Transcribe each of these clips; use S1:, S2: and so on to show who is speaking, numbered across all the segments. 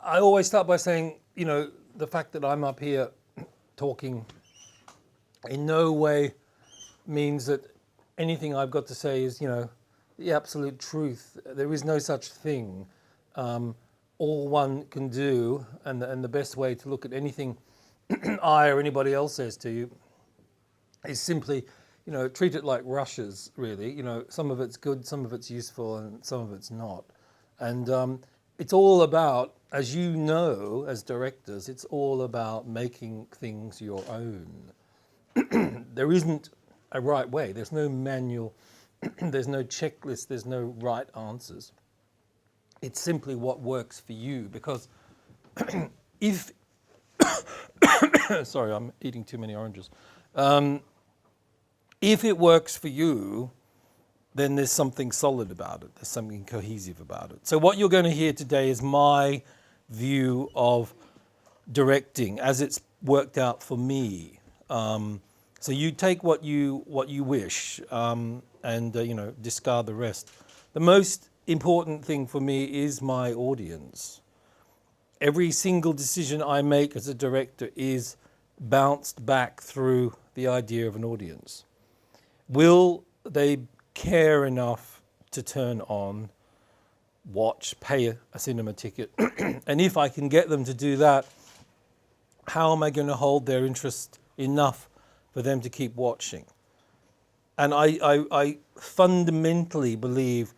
S1: I always start by saying, the fact that I'm up here talking in no way means that anything I've got to say is, the absolute truth. There is no such thing. All one can do, and the best way to look at anything I or anybody else says to you is simply, treat it like rushes, really. Some of it's good, some of it's useful, and some of it's not. And it's all about, as you know, as directors, it's all about making things your own. There isn't a right way. There's no manual. There's no checklist. There's no right answers. It's simply what works for you. Because if... Sorry, I'm eating too many oranges. If it works for you, then there's something solid about it. There's something cohesive about it. So what you're going to hear today is my view of directing as it's worked out for me. So you take what you wish and discard the rest. The most important thing for me is my audience. Every single decision I make as a director is bounced back through the idea of an audience. Will they care enough to turn on, watch, pay a cinema ticket? And if I can get them to do that, how am I going to hold their interest enough for them to keep watching? And I fundamentally believe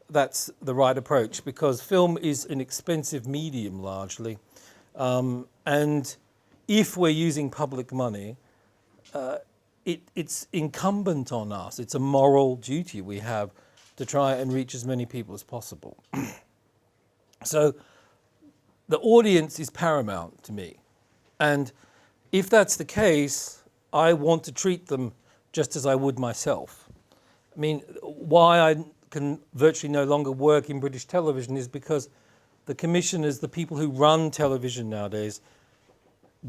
S1: that's the right approach, because film is an expensive medium largely. And if we're using public money, it's incumbent on us. It's a moral duty we have to try and reach as many people as possible. So the audience is paramount to me. And if that's the case, I want to treat them just as I would myself. I mean, why I can virtually no longer work in British television is because the commissioners, the people who run television nowadays,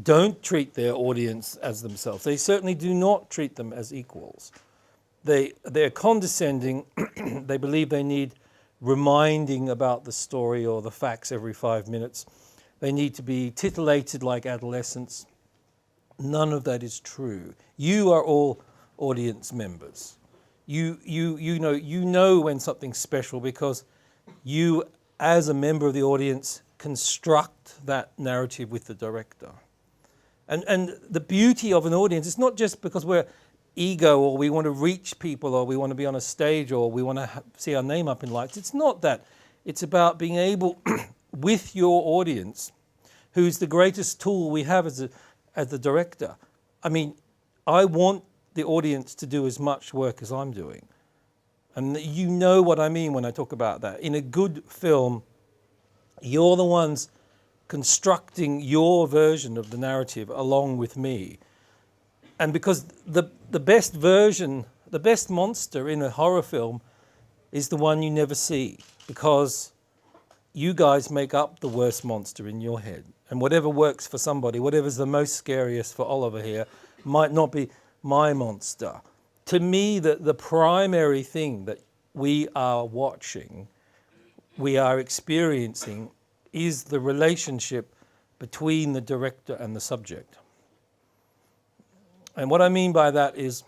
S1: don't treat their audience as themselves. They certainly do not treat them as equals. They're condescending. They believe they need reminding about the story or the facts every 5 minutes. They need to be titillated like adolescents. None of that is true. You are all audience members. You know when something's special because you, as a member of the audience, construct that narrative with the director. And the beauty of an audience is not just because we're ego or we want to reach people or we want to be on a stage or we want to see our name up in lights. It's not that. It's about being able, with your audience, who's the greatest tool we have as the director. I mean, I want the audience to do as much work as I'm doing. And you know what I mean when I talk about that. In a good film, you're the ones constructing your version of the narrative along with me. And because the best version, the best monster in a horror film is the one you never see, because you guys make up the worst monster in your head. And whatever works for somebody, whatever's the most scariest for Oliver here, might not be my monster. To me, the primary thing that we are watching, we are experiencing, is the relationship between the director and the subject. And what I mean by that is,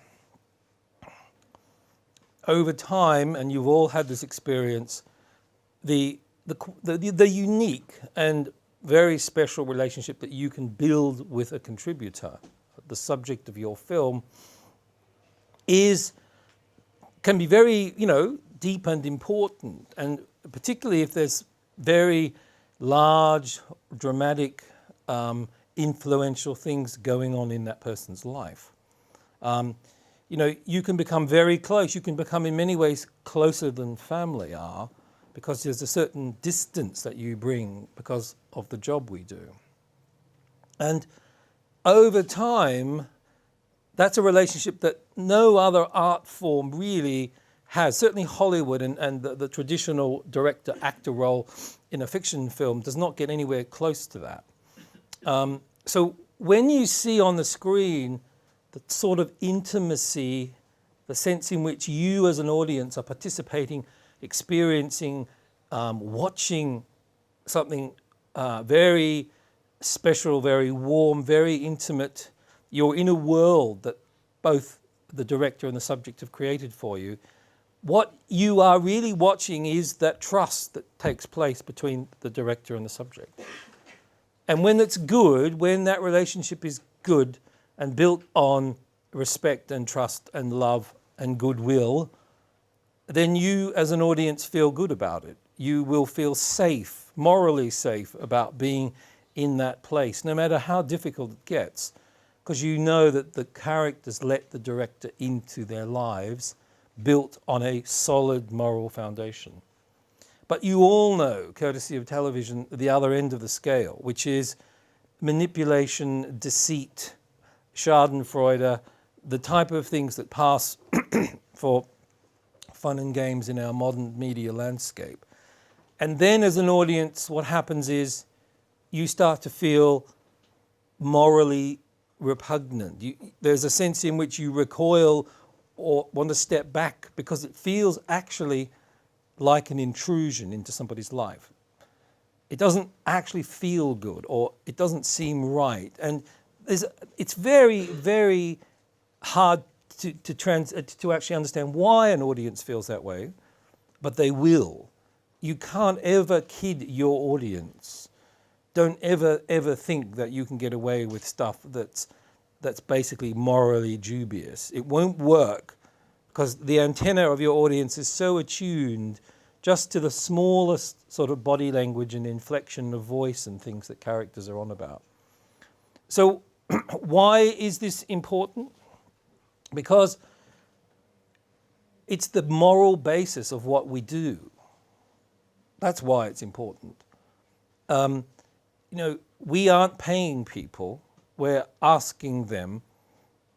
S1: over time, and you've all had this experience, the unique and very special relationship that you can build with a contributor, the subject of your film, can be very, deep and important, and particularly if there's very large, dramatic, influential things going on in that person's life. You can become very close. You can become in many ways closer than family are, because there's a certain distance that you bring because of the job we do. And over time, that's a relationship that no other art form really has. Certainly Hollywood and the traditional director-actor role in a fiction film does not get anywhere close to that. So when you see on the screen the sort of intimacy, the sense in which you as an audience are participating, experiencing, watching something very special, very warm, very intimate. You're in a world that both the director and the subject have created for you. What you are really watching is that trust that takes place between the director and the subject. And when it's good, when that relationship is good and built on respect and trust and love and goodwill, then you as an audience feel good about it. You will feel safe, morally safe about being in that place, no matter how difficult it gets, because you know that the characters let the director into their lives built on a solid moral foundation. But you all know, courtesy of television, the other end of the scale, which is manipulation, deceit, schadenfreude, the type of things that pass for fun and games in our modern media landscape. And then as an audience, what happens is you start to feel morally repugnant. There's a sense in which you recoil or want to step back because it feels actually like an intrusion into somebody's life. It doesn't actually feel good, or it doesn't seem right. And it's very, very hard to actually understand why an audience feels that way, but they will. You can't ever kid your audience. Don't ever think that you can get away with stuff that's basically morally dubious. It won't work because the antenna of your audience is so attuned just to the smallest sort of body language and inflection of voice and things that characters are on about. So why is this important? Because it's the moral basis of what we do. That's why it's important. We aren't paying people. We're asking them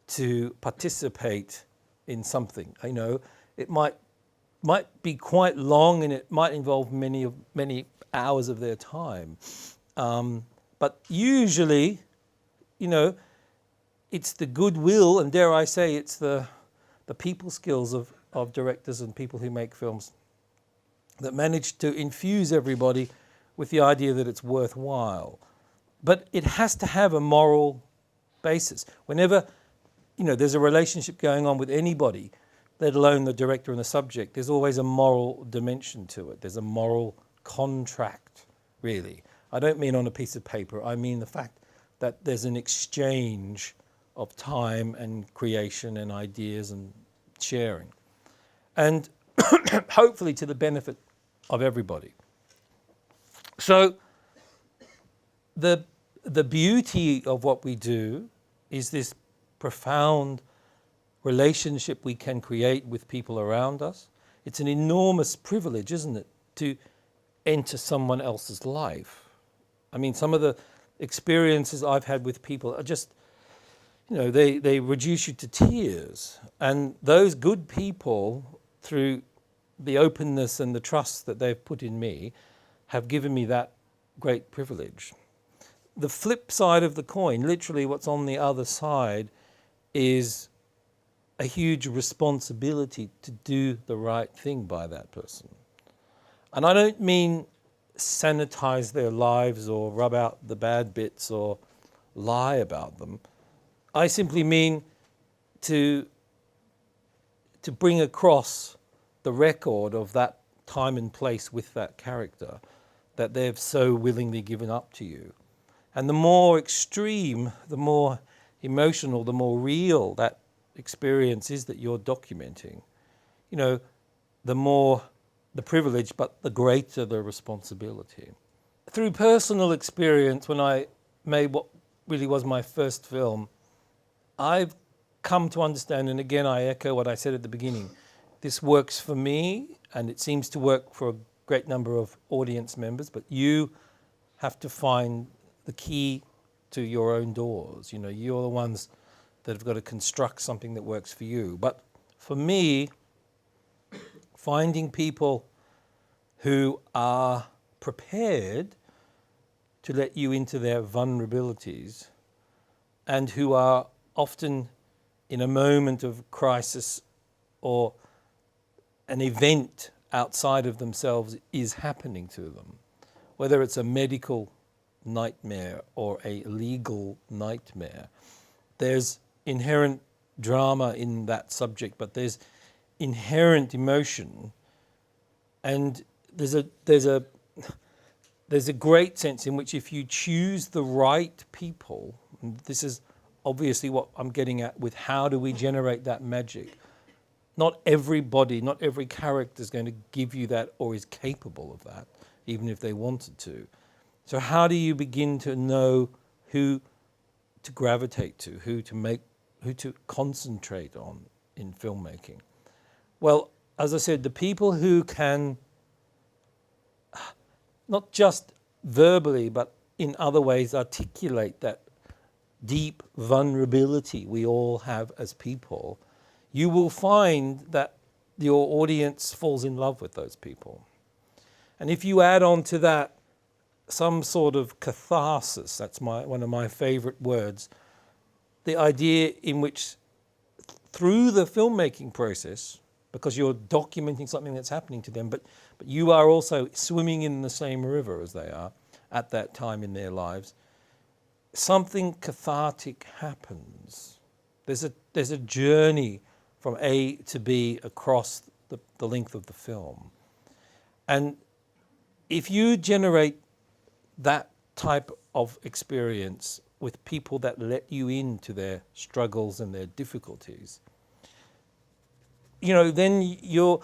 S1: to participate in something. It might be quite long, and it might involve many hours of their time. But usually, it's the goodwill, and dare I say, it's the people skills of directors and people who make films that manage to infuse everybody with the idea that it's worthwhile. But it has to have a moral basis. Whenever, there's a relationship going on with anybody, let alone the director and the subject, there's always a moral dimension to it. There's a moral contract, really. I don't mean on a piece of paper. I mean the fact that there's an exchange of time and creation and ideas and sharing. And hopefully to the benefit of everybody. So the beauty of what we do is this profound relationship we can create with people around us. It's an enormous privilege, isn't it, to enter someone else's life. I mean, some of the experiences I've had with people are just, they reduce you to tears. And those good people, through the openness and the trust that they've put in me, have given me that great privilege. The flip side of the coin, literally what's on the other side, is a huge responsibility to do the right thing by that person. And I don't mean sanitize their lives or rub out the bad bits or lie about them. I simply mean to bring across the record of that time and place with that character that they've so willingly given up to you. And the more extreme, the more emotional, the more real that experience is that you're documenting, the more the privilege, but the greater the responsibility. Through personal experience, when I made what really was my first film, I've come to understand, and again I echo what I said at the beginning, this works for me, and it seems to work for a great number of audience members, but you have to find the key to your own doors. You're the ones that have got to construct something that works for you. But for me, finding people who are prepared to let you into their vulnerabilities and who are often in a moment of crisis or an event outside of themselves is happening to them, whether it's a medical nightmare or a legal nightmare. There's inherent drama in that subject, but there's inherent emotion, and there's a great sense in which if you choose the right people, and this is obviously what I'm getting at with how do we generate that magic. Not everybody, not every character is going to give you that or is capable of that, even if they wanted to. So how do you begin to know who to gravitate to, who to concentrate on in filmmaking? Well, as I said, the people who can not just verbally, but in other ways articulate that deep vulnerability we all have as people, you will find that your audience falls in love with those people. And if you add on to that some sort of catharsis, that's one of my favorite words, the idea in which through the filmmaking process, because you're documenting something that's happening to them, but you are also swimming in the same river as they are at that time in their lives, something cathartic happens. There's a journey from A to B across the length of the film. And if you generate that type of experience with people that let you into their struggles and their difficulties, then you're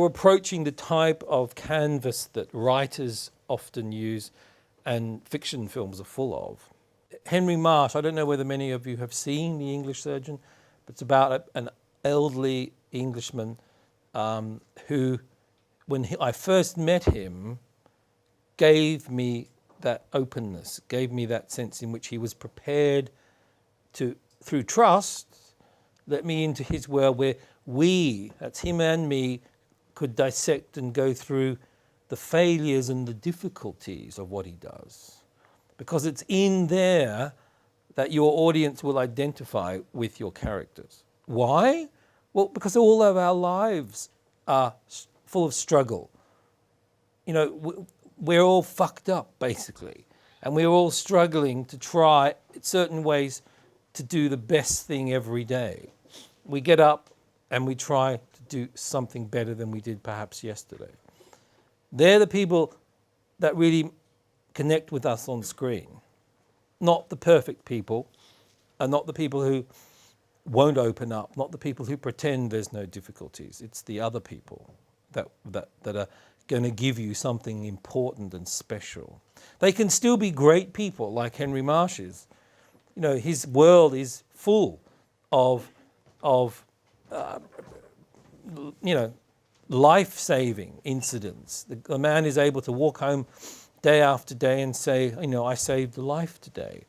S1: approaching the type of canvas that writers often use and fiction films are full of. Henry Marsh, I don't know whether many of you have seen The English Surgeon, but it's about an elderly Englishman who, when I first met him, gave me that openness, gave me that sense in which he was prepared to, through trust, let me into his world where we, that's him and me, could dissect and go through the failures and the difficulties of what he does. Because it's in there that your audience will identify with your characters. Why? Well, because all of our lives are full of struggle. We're all fucked up, basically. And we're all struggling to try, in certain ways, to do the best thing every day. We get up and we try to do something better than we did perhaps yesterday. They're the people that really connect with us on screen. Not the perfect people, and not the people who won't open up, not the people who pretend there's no difficulties. It's the other people that are going to give you something important and special. They can still be great people like Henry Marsh is. His world is full of life-saving incidents. The man is able to walk home day after day and say, I saved a life today.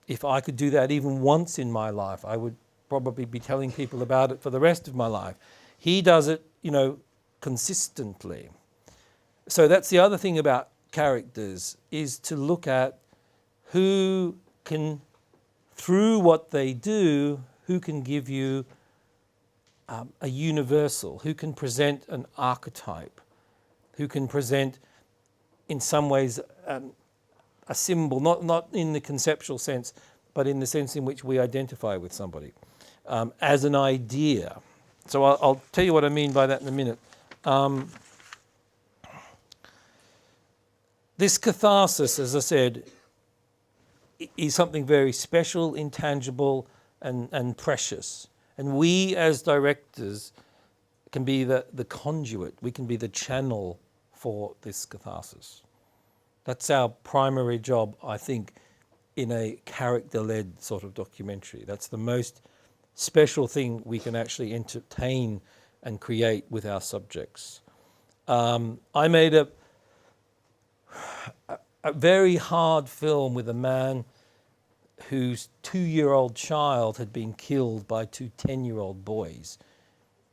S1: If I could do that even once in my life, I would probably be telling people about it for the rest of my life. He does it, consistently. So that's the other thing about characters, is to look at who can, through what they do, who can give you a universal, who can present an archetype, who can present, in some ways, a symbol, not in the conceptual sense, but in the sense in which we identify with somebody, as an idea. So I'll tell you what I mean by that in a minute. This catharsis, as I said, is something very special, intangible, and precious. And we as directors can be the conduit, we can be the channel for this catharsis. That's our primary job, I think, in a character-led sort of documentary. That's the most special thing we can actually entertain and create with our subjects. I made a very hard film with a man whose 2-year-old child had been killed by 2 10-year-old boys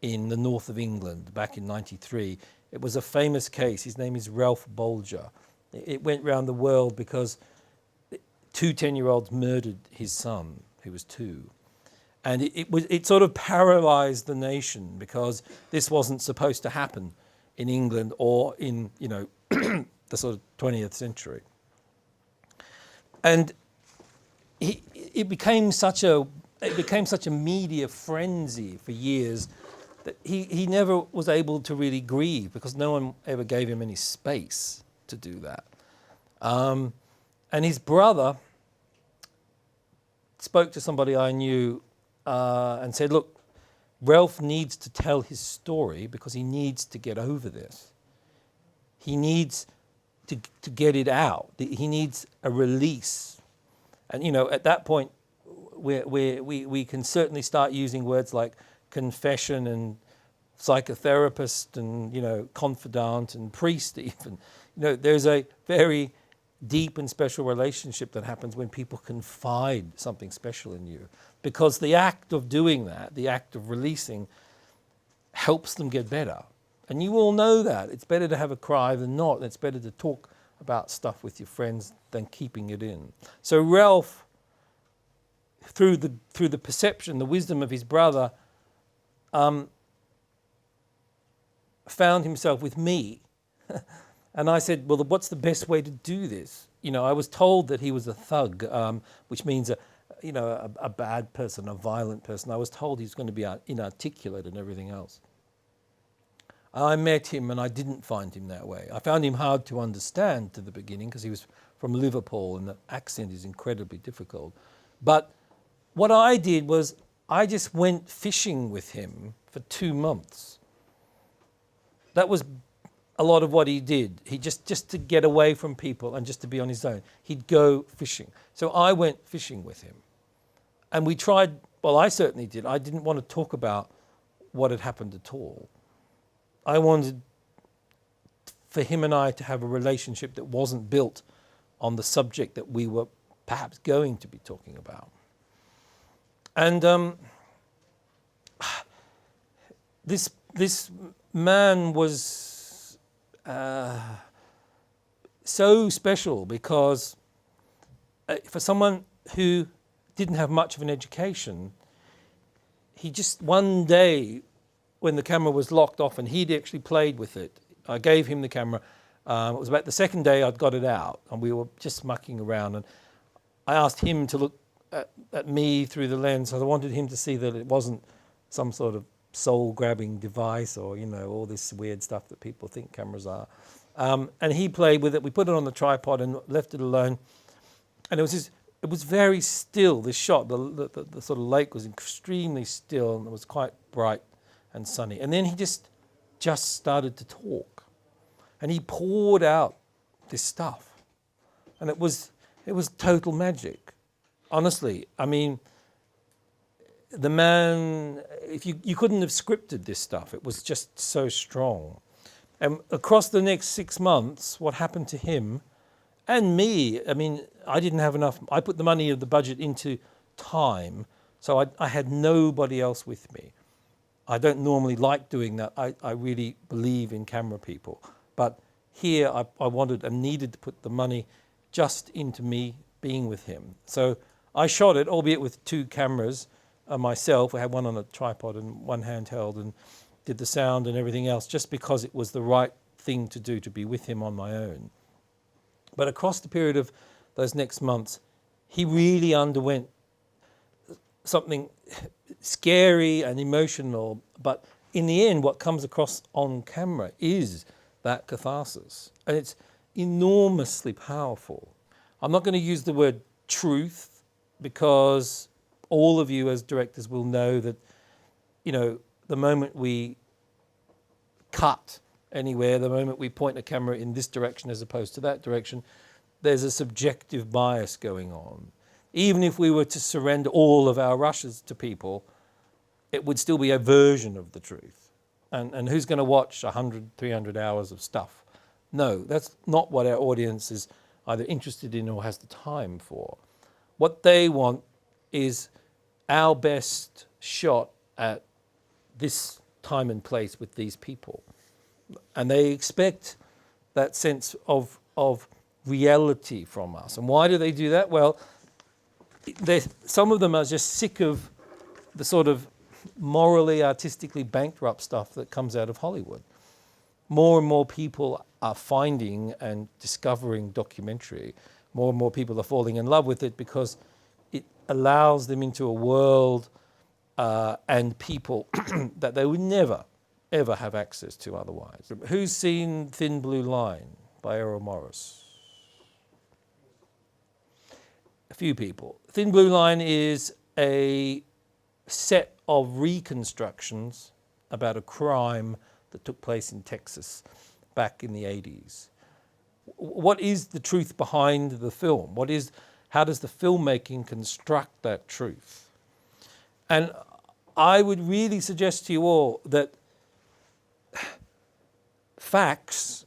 S1: in the north of England back in '93. It was a famous case. His name is Ralph Bolger. It went round the world because 2 10-year-olds murdered his son, who was 2. And it sort of paralyzed the nation because this wasn't supposed to happen in England or in, the sort of 20th century. And it became such a media frenzy for years that he never was able to really grieve because no one ever gave him any space to do that. And his brother spoke to somebody I knew and said, look, Ralph needs to tell his story because he needs to get over this. He needs to get it out. He needs a release. And, you know, at that point, we can certainly start using words like confession and psychotherapist and, you know, confidant and priest even. You know, there's a very deep and special relationship that happens when people confide something special in you, because the act of doing that, the act of releasing, helps them get better. And you all know that. It's better to have a cry than not. It's better to talk about stuff with your friends than keeping it in. So Ralph, through the perception, the wisdom of his brother, found himself with me. And I said, well, what's the best way to do this? You know, I was told that he was a thug, which means a bad person, a violent person. I was told he's going to be inarticulate and everything else. I met him and I didn't find him that way. I found him hard to understand to the beginning because he was from Liverpool and the accent is incredibly difficult. But what I did was I just went fishing with him for 2 months. That was a lot of what he did. He just to get away from people and just to be on his own. He'd go fishing. So I went fishing with him. And we tried, well, I certainly did. I didn't want to talk about what had happened at all. I wanted for him and I to have a relationship that wasn't built on the subject that we were perhaps going to be talking about. And this man was so special because for someone who didn't have much of an education, he just one day when the camera was locked off and he'd actually played with it, I gave him the camera. It was about the second day I'd got it out and we were just mucking around, and I asked him to look at me through the lens. I wanted him to see that it wasn't some sort of soul-grabbing device or, you know, all this weird stuff that people think cameras are. And he played with it. We put it on the tripod and left it alone. And it was very still, this shot. The sort of lake was extremely still and it was quite bright and sunny. And then he just started to talk. And he poured out this stuff. And it was total magic. Honestly, I mean, the man, if you couldn't have scripted this stuff. It was just so strong. And across the next 6 months, what happened to him and me, I mean, I didn't have enough. I put the money of the budget into time, so I had nobody else with me. I don't normally like doing that. I really believe in camera people. But here I wanted and needed to put the money just into me being with him. So I shot it, albeit with 2 cameras myself. I had one on a tripod and one handheld, and did the sound and everything else just because it was the right thing to do, to be with him on my own. But across the period of those next months, he really underwent something scary and emotional. But in the end, what comes across on camera is that catharsis. And it's enormously powerful. I'm not going to use the word truth because all of you as directors will know that, you know, the moment we cut anywhere, the moment we point a camera in this direction as opposed to that direction, there's a subjective bias going on. Even if we were to surrender all of our rushes to people, it would still be a version of the truth. And who's going to watch 100, 300 hours of stuff? No, that's not what our audience is either interested in or has the time for. What they want is our best shot at this time and place with these people. And they expect that sense of reality from us. And why do they do that? Well, some of them are just sick of the sort of morally, artistically bankrupt stuff that comes out of Hollywood. More and more people are finding and discovering documentary more and more people are falling in love with it because it allows them into a world and people that they would never, ever have access to otherwise. Who's seen Thin Blue Line by Errol Morris? A few people. Thin Blue Line is a set of reconstructions about a crime that took place in Texas back in the 80s. What is the truth behind the film? How does the filmmaking construct that truth? And I would really suggest to you all that facts,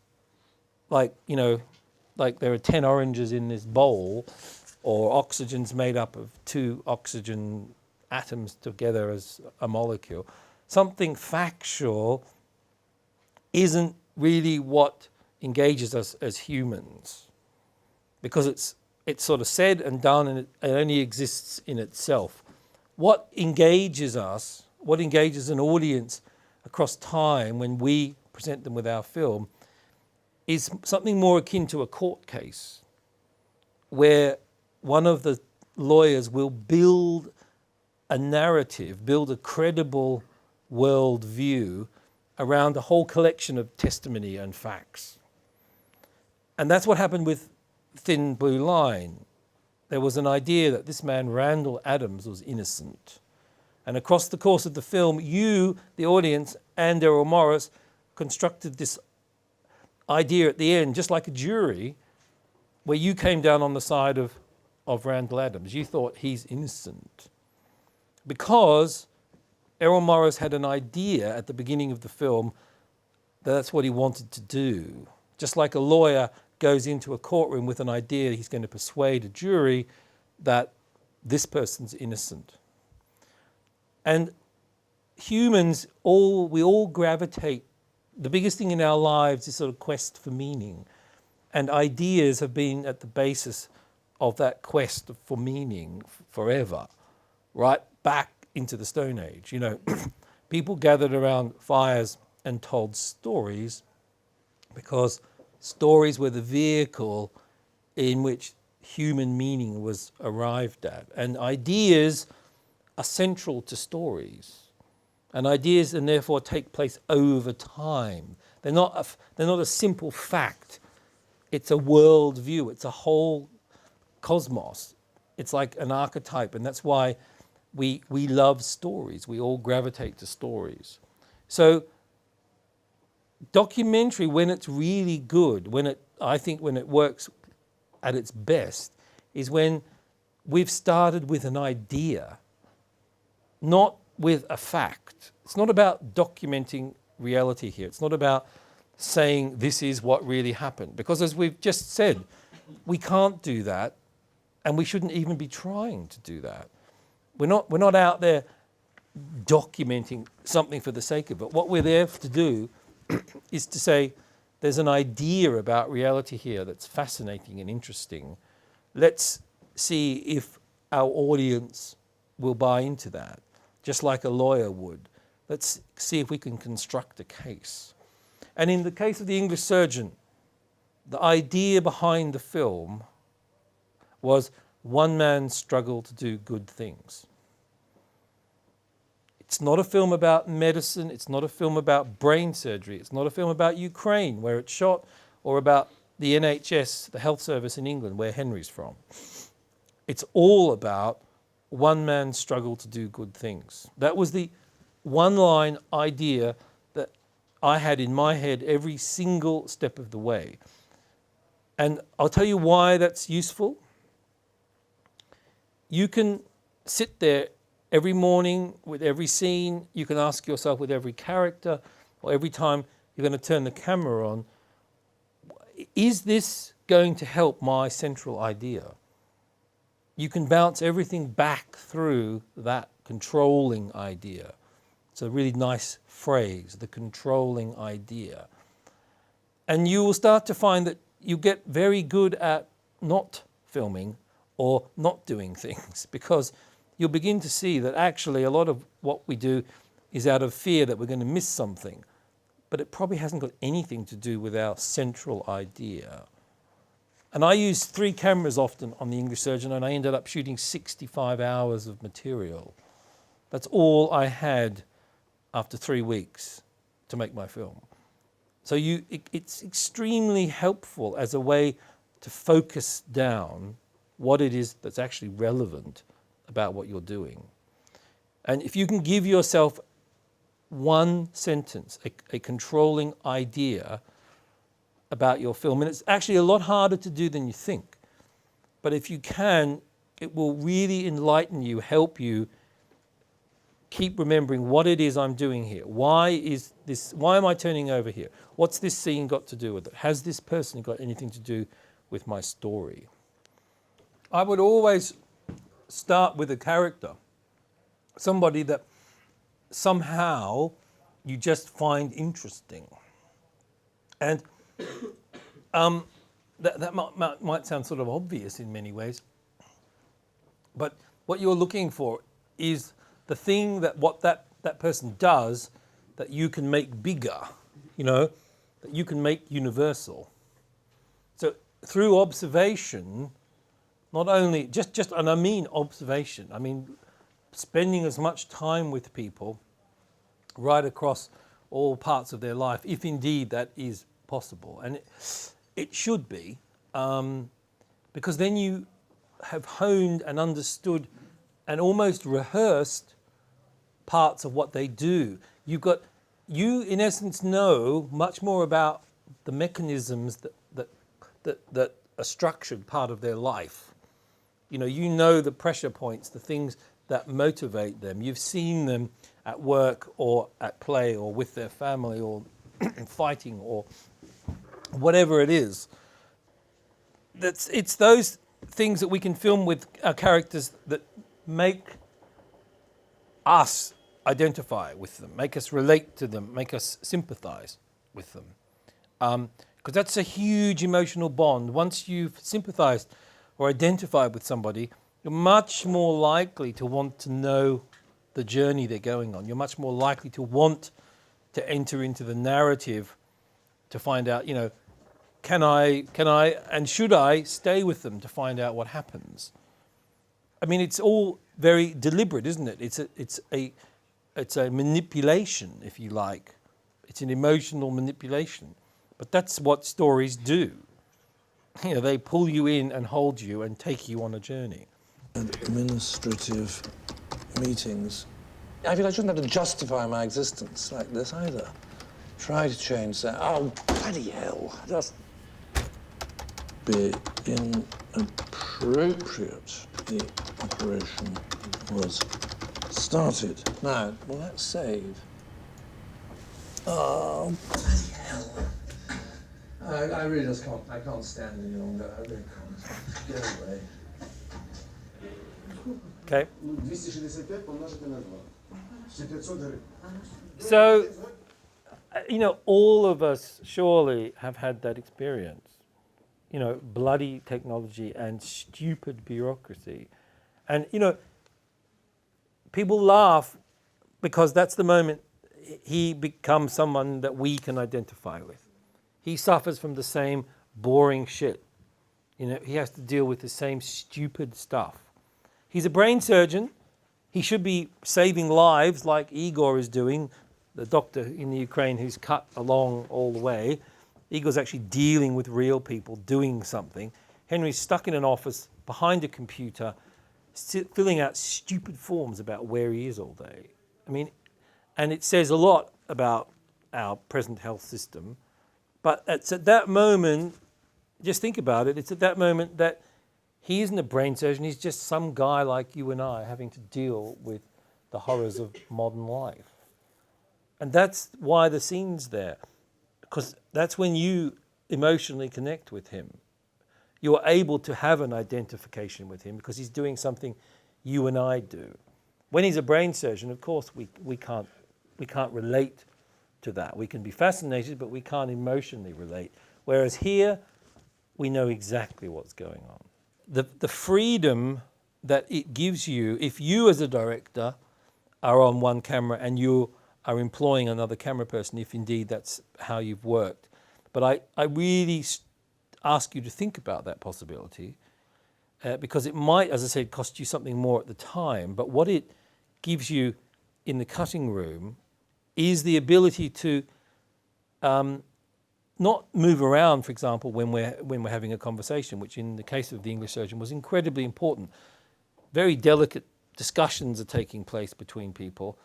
S1: like there are 10 oranges in this bowl, or oxygen's made up of 2 oxygen atoms together as a molecule, something factual isn't really what engages us as humans, because it's sort of said and done, and it only exists in itself. What engages us, what engages an audience across time when we present them with our film, is something more akin to a court case, where one of the lawyers will build a narrative, build a credible worldview around a whole collection of testimony and facts. And that's what happened with Thin Blue Line. There was an idea that this man, Randall Adams, was innocent. And across the course of the film, you, the audience, and Errol Morris constructed this idea at the end, just like a jury, where you came down on the side of Randall Adams. You thought he's innocent. Because Errol Morris had an idea at the beginning of the film that that's what he wanted to do. Just like a lawyer goes into a courtroom with an idea he's going to persuade a jury that this person's innocent. And humans, we all gravitate. The biggest thing in our lives is sort of quest for meaning. And ideas have been at the basis of that quest for meaning forever, right back into the Stone Age. People gathered around fires and told stories because stories were the vehicle in which human meaning was arrived at. And ideas are central to stories. And ideas, and therefore, take place over time. They're not a simple fact. It's a worldview. It's a whole cosmos. It's like an archetype, and that's why we love stories. We all gravitate to stories. So documentary, when it's really good, I think when it works at its best, is when we've started with an idea, not with a fact. It's not about documenting reality here. It's not about saying this is what really happened. Because as we've just said, we can't do that, and we shouldn't even be trying to do that. We're not out there documenting something for the sake of it. What we're there to do is to say, there's an idea about reality here that's fascinating and interesting. Let's see if our audience will buy into that, just like a lawyer would. Let's see if we can construct a case. And in the case of The English Surgeon, the idea behind the film was one man's struggle to do good things. It's not a film about medicine. It's not a film about brain surgery. It's not a film about Ukraine, where it's shot, or about the NHS, the health service in England, where Henry's from. It's all about one man's struggle to do good things. That was the one-line idea that I had in my head every single step of the way. And I'll tell you why that's useful. You can sit there every morning with every scene. You can ask yourself with every character, or every time you're going to turn the camera on, is this going to help my central idea? You can bounce everything back through that controlling idea. It's a really nice phrase, the controlling idea. And you will start to find that you get very good at not filming or not doing things, because you'll begin to see that actually a lot of what we do is out of fear that we're going to miss something, but it probably hasn't got anything to do with our central idea. And I used 3 cameras often on The English Surgeon, and I ended up shooting 65 hours of material. That's all I had after 3 weeks to make my film. So it's extremely helpful as a way to focus down what it is that's actually relevant about what you're doing. And if you can give yourself one sentence, a controlling idea about your film, and it's actually a lot harder to do than you think, but if you can, it will really enlighten you, help you keep remembering what it is I'm doing here. Why am I turning over here? What's this scene got to do with it? Has this person got anything to do with my story? I would always start with a character, somebody that somehow you just find interesting. And that might sound sort of obvious in many ways, but what you're looking for is the thing that person does that you can make bigger, that you can make universal. So through observation, not only and I mean observation, I mean spending as much time with people right across all parts of their life, if indeed that is possible. And it should be, because then you have honed and understood and almost rehearsed parts of what they do. You in essence know much more about the mechanisms that are structured part of their life. You know the pressure points, the things that motivate them. You've seen them at work or at play or with their family or fighting or whatever it is. It's those things that we can film with our characters that make us identify with them, make us relate to them, make us sympathize with them. Because that's a huge emotional bond. Once you've sympathized or identified with somebody, you're much more likely to want to know the journey they're going on. You're much more likely to want to enter into the narrative to find out, can I and should I stay with them to find out what happens? I mean, it's all very deliberate, isn't it? It's a manipulation, if you like. It's an emotional manipulation. But that's what stories do. They pull you in and hold you and take you on a journey.
S2: Administrative meetings. I feel I shouldn't have to justify my existence like this either. Try to change that. Oh, bloody hell. Just be inappropriate. The operation was started. Now, will that save? Oh, bloody hell. I really just can't. I can't stand any longer. I really can't. Get away.
S1: Okay. So, all of us surely have had that experience. Bloody technology and stupid bureaucracy. And, people laugh because that's the moment he becomes someone that we can identify with. He suffers from the same boring shit. He has to deal with the same stupid stuff. He's a brain surgeon. He should be saving lives like Igor is doing, the doctor in the Ukraine who's cut along all the way. Igor's actually dealing with real people doing something. Henry's stuck in an office behind a computer, filling out stupid forms about where he is all day. I mean, and it says a lot about our present health system. But it's at that moment, just think about it, it's at that moment that he isn't a brain surgeon, he's just some guy like you and I having to deal with the horrors of modern life. And that's why the scene's there, because that's when you emotionally connect with him. You're able to have an identification with him because he's doing something you and I do. When he's a brain surgeon, of course, we can't relate to that. We can be fascinated, but we can't emotionally relate. Whereas here, we know exactly what's going on. The freedom that it gives you, if you as a director are on one camera and you are employing another camera person, if indeed that's how you've worked. But I really ask you to think about that possibility because it might, as I said, cost you something more at the time. But what it gives you in the cutting room is the ability to not move around, for example, when we're having a conversation, which in the case of the English surgeon was incredibly important. Very delicate discussions are taking place between people.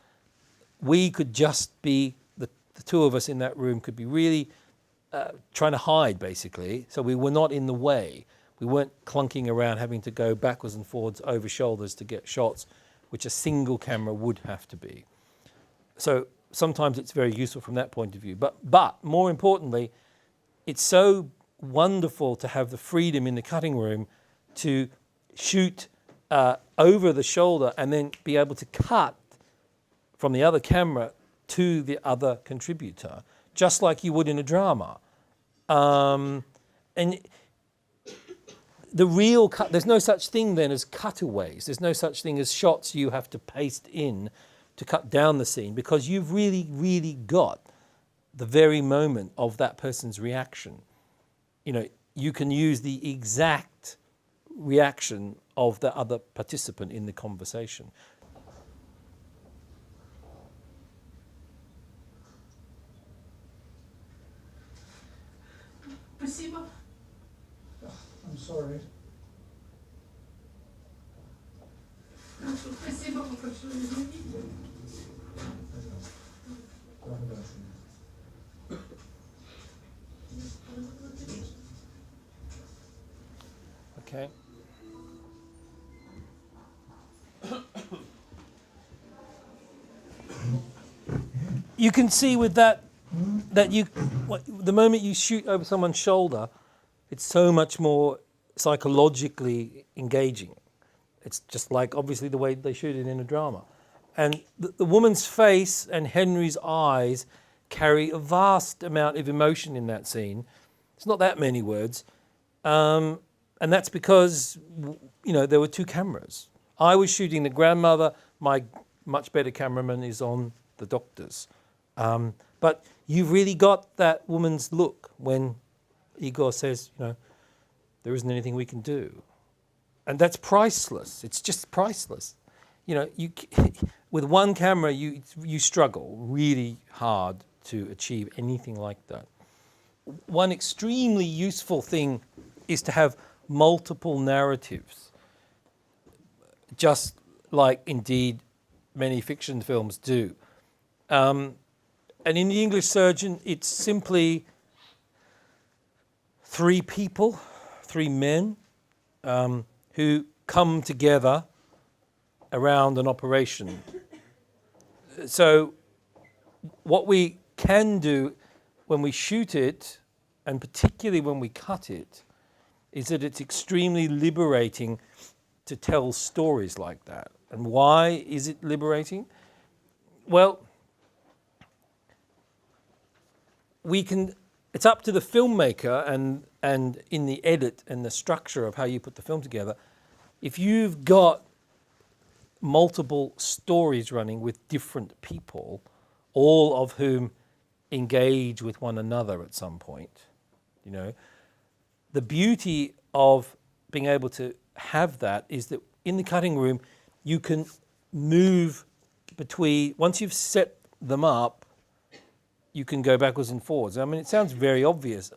S1: We could just be, the two of us in that room could be really trying to hide, basically, so we were not in the way. We weren't clunking around having to go backwards and forwards over shoulders to get shots, which a single camera would have to be. So sometimes it's very useful from that point of view. But more importantly, it's so wonderful to have the freedom in the cutting room to shoot over the shoulder and then be able to cut from the other camera to the other contributor, just like you would in a drama. And the real cut, there's no such thing then as cutaways. There's no such thing as shots you have to paste in to cut down the scene, because you've really, really got the very moment of that person's reaction. You know, you can use the exact reaction of the other participant in the conversation.
S3: Спасибо.
S2: I'm sorry.
S3: Спасибо большое. Извините.
S1: Okay. You can see with that the moment you shoot over someone's shoulder, it's so much more psychologically engaging. It's just like obviously the way they shoot it in a drama. And the woman's face and Henry's eyes carry a vast amount of emotion in that scene. It's not that many words. And that's because, you know, there were two cameras. I was shooting the grandmother. My much better cameraman is on the doctors. But you've really got that woman's look when Igor says, you know, there isn't anything we can do. And that's priceless. It's just priceless. You know, with one camera, you struggle really hard to achieve anything like that. One extremely useful thing is to have multiple narratives, just like indeed many fiction films do. And in The English Surgeon, it's simply three people, three men, who come together around an operation. So what we can do when we shoot it, and particularly when we cut it, is that it's extremely liberating to tell stories like that. And why is it liberating? Well, it's up to the filmmaker and in the edit and the structure of how you put the film together. If you've got multiple stories running with different people, all of whom engage with one another at some point, you know, the beauty of being able to have that is that in the cutting room, you can move between, once you've set them up, you can go backwards and forwards. I mean, it sounds very obvious,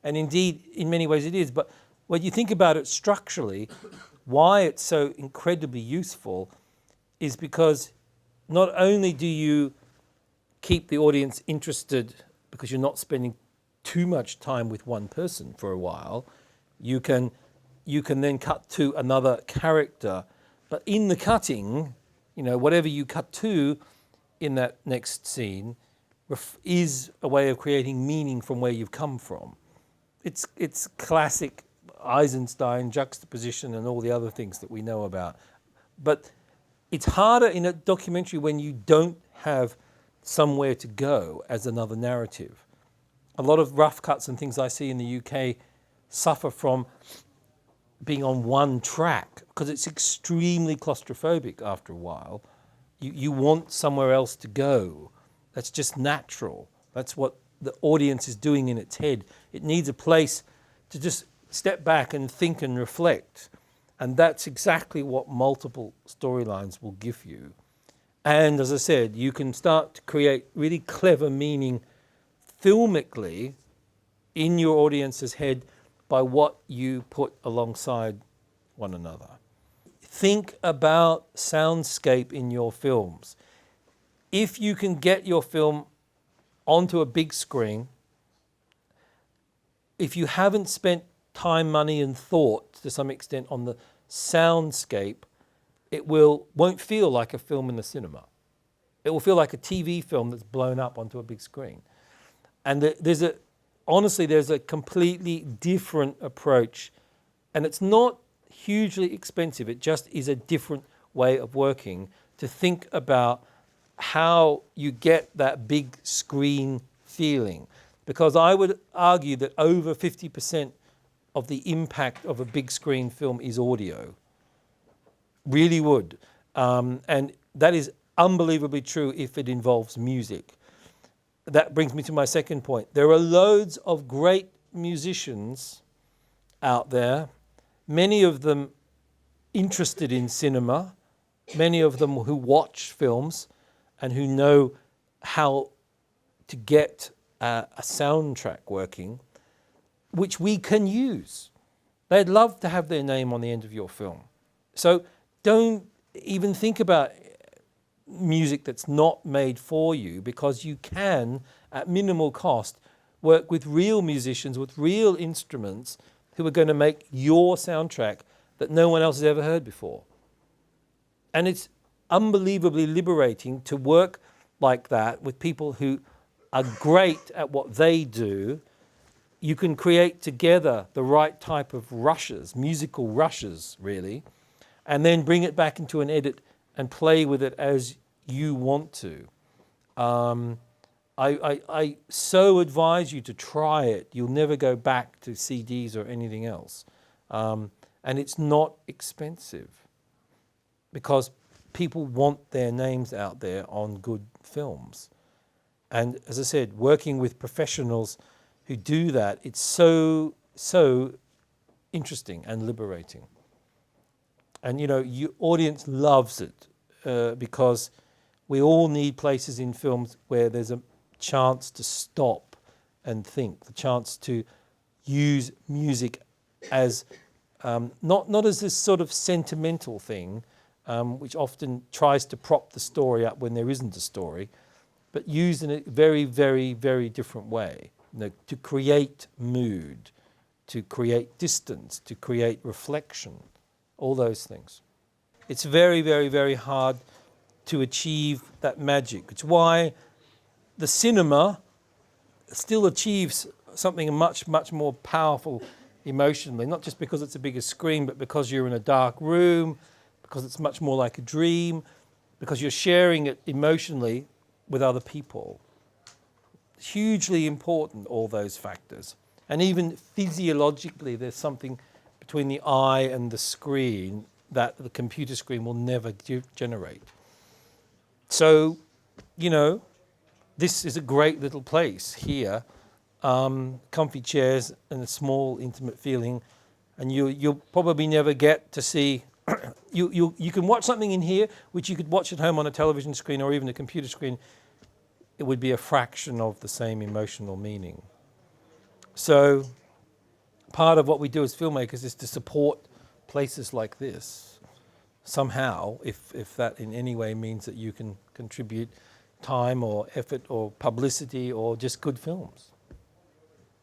S1: and indeed, in many ways it is, but when you think about it structurally, why it's so incredibly useful is because not only do you keep the audience interested because you're not spending too much time with one person for a while, you can then cut to another character, but in the cutting, you know, whatever you cut to in that next scene is a way of creating meaning from where you've come from. It's classic Eisenstein juxtaposition and all the other things that we know about. But it's harder in a documentary when you don't have somewhere to go as another narrative. A lot of rough cuts and things I see in the UK suffer from being on one track because it's extremely claustrophobic after a while. You want somewhere else to go. That's just natural. That's what the audience is doing in its head. It needs a place to just step back and think and reflect. And that's exactly what multiple storylines will give you. And as I said, you can start to create really clever meaning filmically in your audience's head by what you put alongside one another. Think about soundscape in your films. If you can get your film onto a big screen, if you haven't spent time, money and thought to some extent on the soundscape, it won't feel like a film in the cinema. It will feel like a TV film that's blown up onto a big screen. And honestly, there's a completely different approach, and it's not hugely expensive. It just is a different way of working to think about how you get that big screen feeling. Because I would argue that over 50% of the impact of a big screen film is audio. Really would. And that is unbelievably true if it involves music. That brings me to my second point. There are loads of great musicians out there, many of them interested in cinema, many of them who watch films and who know how to get a soundtrack working, which we can use. They'd love to have their name on the end of your film. So don't even think about music that's not made for you, because you can, at minimal cost, work with real musicians with real instruments who are going to make your soundtrack that no one else has ever heard before. And it's unbelievably liberating to work like that with people who are great at what they do. You can create together the right type of rushes, musical rushes really, and then bring it back into an edit and play with it as you want to. I so advise you to try it. You'll never go back to CDs or anything else. And it's not expensive because people want their names out there on good films. And as I said, working with professionals who do that, it's so interesting and liberating. And your audience loves it because we all need places in films where there's a chance to stop and think, the chance to use music as not as this sort of sentimental thing, which often tries to prop the story up when there isn't a story, but used in a very, very, very different way, to create mood, to create distance, to create reflection, all those things. It's very, very, very hard to achieve that magic. It's why the cinema still achieves something much, much more powerful emotionally, not just because it's a bigger screen, but because you're in a dark room, because it's much more like a dream, because you're sharing it emotionally with other people. Hugely important, all those factors. And even physiologically, there's something between the eye and the screen that the computer screen will never generate. So, this is a great little place here. Comfy chairs and a small, intimate feeling. And you'll probably never get to see... You can watch something in here, which you could watch at home on a television screen or even a computer screen. It would be a fraction of the same emotional meaning. So part of what we do as filmmakers is to support places like this somehow, if that in any way means that you can contribute time or effort or publicity or just good films.